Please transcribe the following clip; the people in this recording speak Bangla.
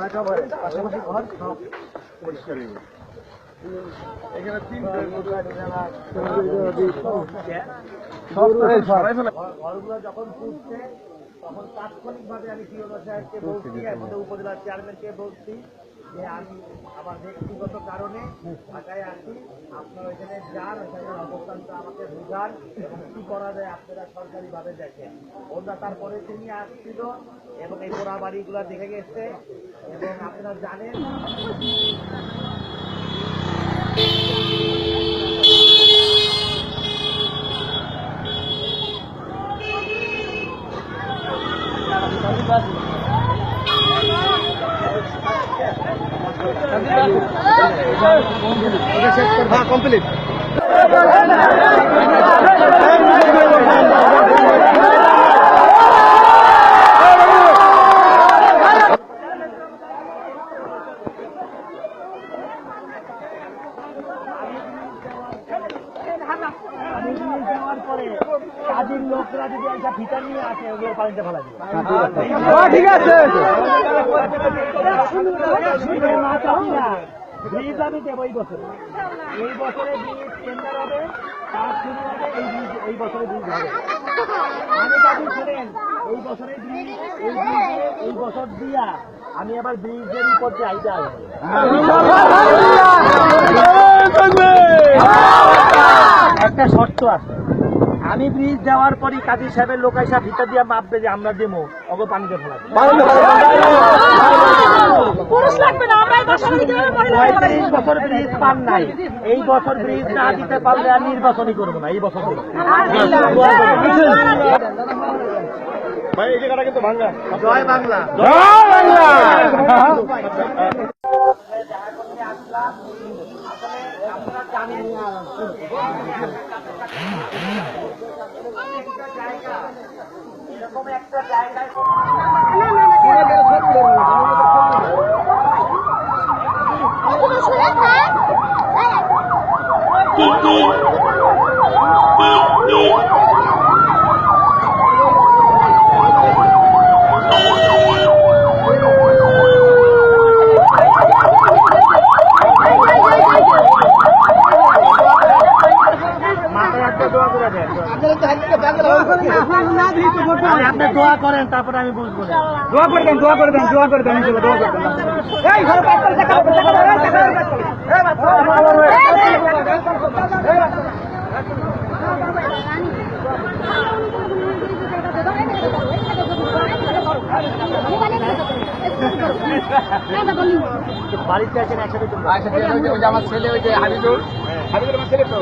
পাশাপাশি ঘর সব পরিষ্কার এখানে ঘরগুলো যখন পুড়ছে তখন তাৎক্ষণিকভাবে আমি পিওনো সাহেবকে বলছি, আমাদের উপজেলার চেয়ারম্যানকে বলছি যে আমি আমার ব্যক্তিগত কারণে ঢাকায় আসি, আপনারা এখানে যান, ওখানে অবস্থানটা আমাকে বুঝান এবং কি করা যায় আপনারা সরকারিভাবে দেখেন। ওরা তারপরে তিনি আসছিল এবং এই পোড়া বাড়িগুলো দেখে গেছে এবং আপনারা জানেন কমপ্লিট। যাওয়ার পরে কাজের লোকরা যদি একটা ভিটা নিয়ে আসে ওগুলো পানিতে ফেলা যাবে। ঠিক আছে, ব্রিজ আমি দেবো এই বছর, এই বছরে ব্রিজ টেন্ডার হবে, কাজ শুরু হবে, এই বছরে ব্রিজ হবে। আমি কাজে শোনেন, এই বছরে ব্রিজ এই বছর দিয়া আমি আবার ব্রিজের উপর যে আইতে আসবো। একটা শর্ত আছে, আমি ব্রিজ দেওয়ার পরই কাজী সাহেবের লোক আইসা ভিতর দিয়ে মাপবে যে আমরা দেবো ওকে পানিতে ফেলা 35 বছর ব্রিজ পান নাই, এই বছর ব্রিজ না দিতে পারলে আর নির্বাচনই করবো না এই বছর। ভাই এই জায়গাটা কিন্তু ভাঙা। জয় বাংলা, জয় বাংলা। এরকম একটা জায়গায় আপনি দোয়া করেন, তারপরে আমি বুঝবো। দোয়া করে দেন, দোয়া করে দেন, দোয়া করে দেন, দোয়া করে দেন। বাড়িতে আছেন একসাথে, আমার ছেলে ওই যে হাবিবুল, আমার ছেলে তো